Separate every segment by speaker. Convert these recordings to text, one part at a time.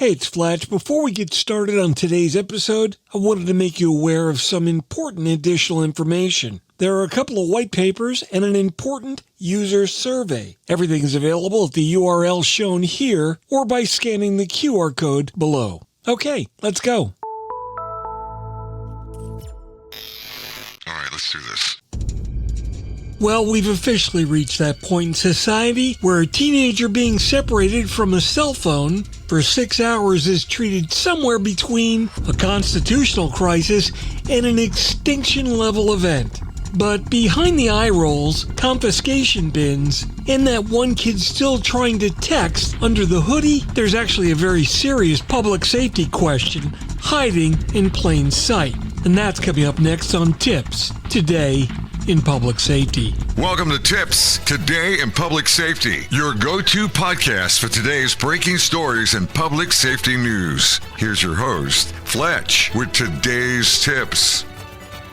Speaker 1: Hey, it's Fletch. Before we get started on today's episode, I wanted to make you aware of some important additional information. There are a couple of white papers and an important user survey. Everything is available at the URL shown here or by scanning the QR code below. Okay, let's go.
Speaker 2: All right, let's do this.
Speaker 1: Well, we've officially reached that point in society where a teenager being separated from a cell phone for 6 hours is treated somewhere between a constitutional crisis and an extinction-level event. But behind the eye rolls, confiscation bins, and that one kid still trying to text under the hoodie, there's actually a very serious public safety question hiding in plain sight. And that's coming up next on TiPS, Today in Public Safety.
Speaker 2: Welcome to TiPS, Today in Public Safety, your go-to podcast for today's breaking stories and public safety news. Here's your host, Fletch, with today's tips.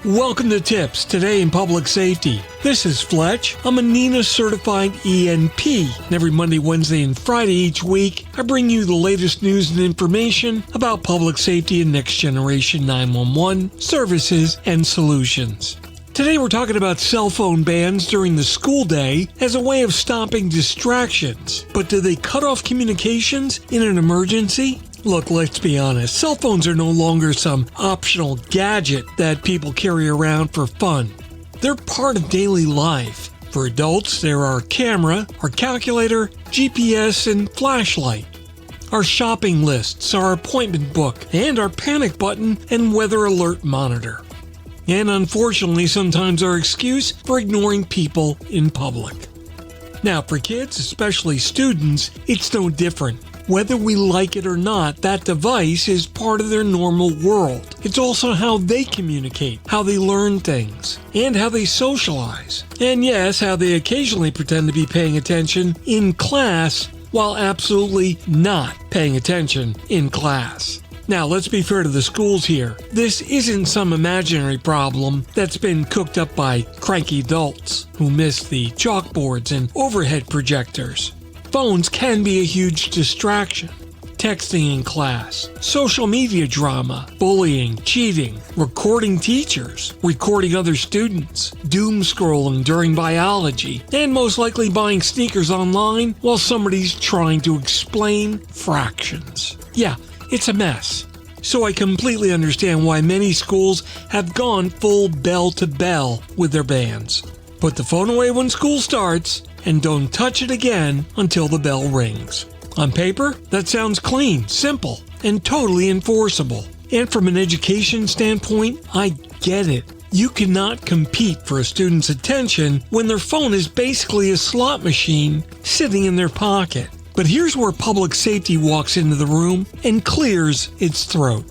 Speaker 1: Welcome to TiPS, Today in Public Safety. This is Fletch. I'm a NENA certified ENP. And every Monday, Wednesday, and Friday each week, I bring you the latest news and information about public safety and next generation 911 services and solutions. Today we're talking about cell phone bans during the school day as a way of stopping distractions. But do they cut off communications in an emergency? Look, let's be honest, cell phones are no longer some optional gadget that people carry around for fun. They're part of daily life. For adults, they're our camera, our calculator, GPS, and flashlight. Our shopping lists, our appointment book, and our panic button and weather alert monitor. And unfortunately, sometimes our excuse for ignoring people in public. Now, for kids, especially students, it's no different. Whether we like it or not, that device is part of their normal world. It's also how they communicate, how they learn things, and how they socialize. And yes, how they occasionally pretend to be paying attention in class while absolutely not paying attention in class. Now, let's be fair to the schools here. This isn't some imaginary problem that's been cooked up by cranky adults who miss the chalkboards and overhead projectors. Phones can be a huge distraction. Texting in class, social media drama, bullying, cheating, recording teachers, recording other students, doom scrolling during biology, and most likely buying sneakers online while somebody's trying to explain fractions. Yeah, it's a mess. So I completely understand why many schools have gone full bell to bell with their bans. Put the phone away when school starts and don't touch it again until the bell rings. On paper, that sounds clean, simple, and totally enforceable. And from an education standpoint, I get it. You cannot compete for a student's attention when their phone is basically a slot machine sitting in their pocket. But here's where public safety walks into the room and clears its throat.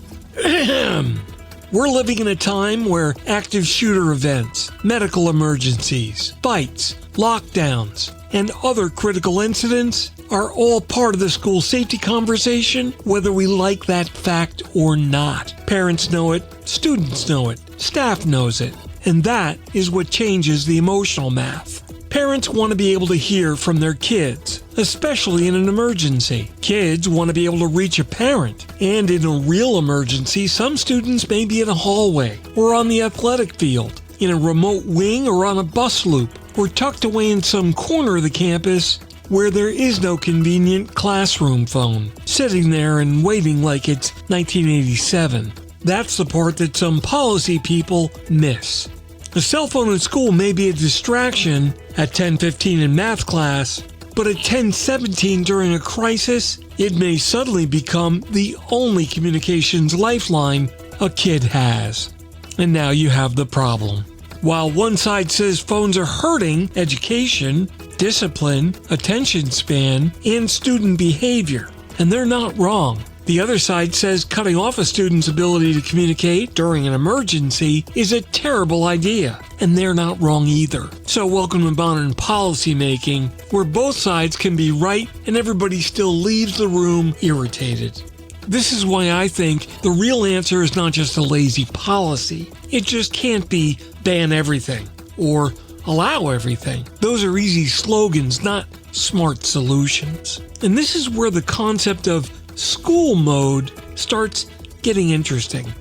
Speaker 1: We're living in a time where active shooter events, medical emergencies, fights, lockdowns, and other critical incidents are all part of the school safety conversation, whether we like that fact or not. Parents know it, students know it, staff knows it, and that is what changes the emotional math. Parents want to be able to hear from their kids, especially in an emergency. Kids want to be able to reach a parent. And in a real emergency, some students may be in a hallway, or on the athletic field, in a remote wing or on a bus loop, or tucked away in some corner of the campus where there is no convenient classroom phone, sitting there and waiting like it's 1987. That's the part that some policy people miss. A cell phone in school may be a distraction at 10:15 in math class, but at 10:17 during a crisis, it may suddenly become the only communications lifeline a kid has. And now you have the problem. While one side says phones are hurting education, discipline, attention span, and student behavior, and they're not wrong. The other side says cutting off a student's ability to communicate during an emergency is a terrible idea, and they're not wrong either. So welcome to modern policy making, where both sides can be right and everybody still leaves the room irritated. This is why I think the real answer is not just a lazy policy. It just can't be ban everything or allow everything. Those are easy slogans, not smart solutions. And this is where the concept of school mode starts getting interesting.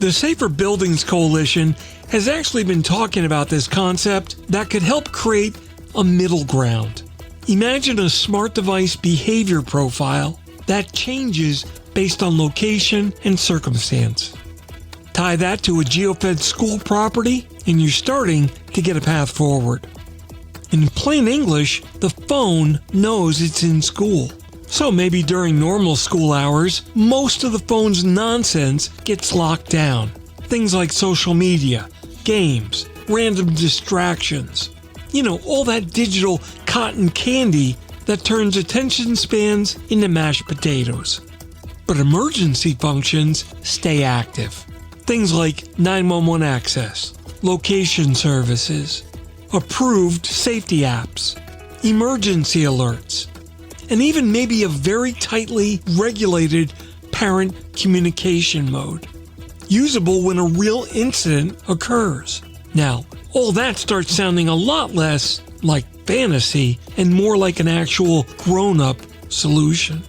Speaker 1: The Safer Buildings Coalition has actually been talking about this concept that could help create a middle ground. Imagine a smart device behavior profile that changes based on location and circumstance. Tie that to a geo-fenced school property and you're starting to get a path forward. In plain English, the phone knows it's in school. So maybe during normal school hours, most of the phone's nonsense gets locked down. Things like social media, games, random distractions. All that digital cotton candy that turns attention spans into mashed potatoes. But emergency functions stay active. Things like 911 access, location services, approved safety apps, emergency alerts, and even maybe a very tightly regulated parent communication mode, usable when a real incident occurs. Now, all that starts sounding a lot less like fantasy and more like an actual grown-up solution.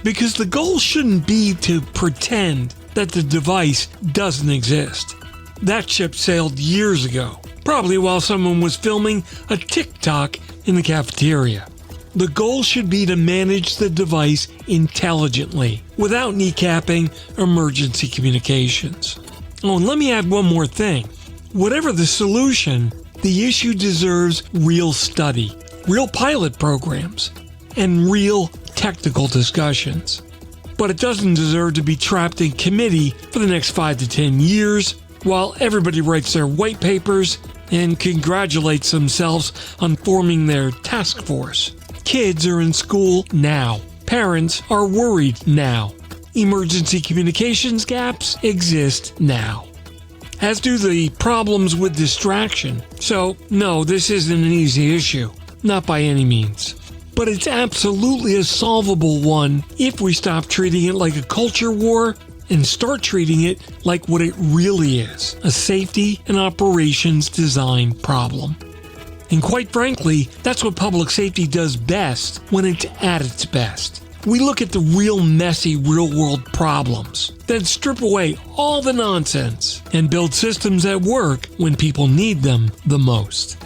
Speaker 1: Because the goal shouldn't be to pretend that the device doesn't exist. That ship sailed years ago, probably while someone was filming a TikTok in the cafeteria. The goal should be to manage the device intelligently, without kneecapping emergency communications. Oh, and let me add one more thing. Whatever the solution, the issue deserves real study, real pilot programs, and real technical discussions. But it doesn't deserve to be trapped in committee for the next 5 to 10 years while everybody writes their white papers and congratulates themselves on forming their task force. Kids are in school now. Parents are worried now. Emergency communications gaps exist now. As do the problems with distraction. So, no, this isn't an easy issue. Not by any means. But it's absolutely a solvable one if we stop treating it like a culture war and start treating it like what it really is, a safety and operations design problem. And quite frankly, that's what public safety does best when it's at its best. We look at the real messy real-world problems, then strip away all the nonsense and build systems that work when people need them the most.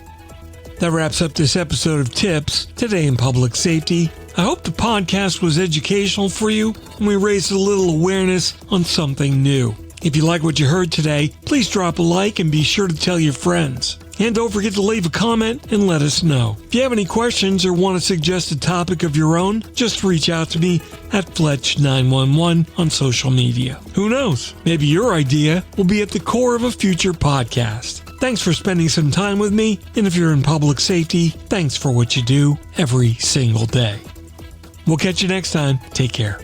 Speaker 1: That wraps up this episode of TiPS, Today in Public Safety. I hope the podcast was educational for you and we raised a little awareness on something new. If you like what you heard today, please drop a like and be sure to tell your friends. And don't forget to leave a comment and let us know. If you have any questions or want to suggest a topic of your own, just reach out to me at Fletch911 on social media. Who knows? Maybe your idea will be at the core of a future podcast. Thanks for spending some time with me, and if you're in public safety, thanks for what you do every single day. We'll catch you next time. Take care.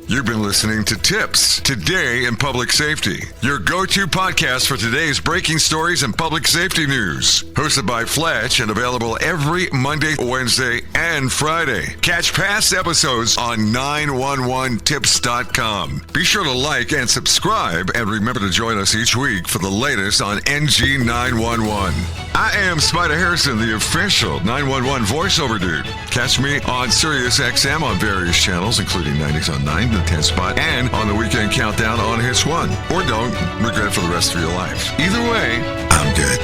Speaker 2: You've been listening to TiPS, Today in Public Safety, your go-to podcast for today's breaking stories and public safety news. Hosted by Fletch and available every Monday, Wednesday, and Friday. Catch past episodes on 911tips.com. Be sure to like and subscribe, and remember to join us each week for the latest on NG 911. I am Spider Harrison, the official 911 voiceover dude. Catch me on Sirius XM on various channels, including 90s on 9, the 10 spot, and on the Weekend Countdown on Hits 1. Or don't regret it for the rest of your life. Either way, I'm good.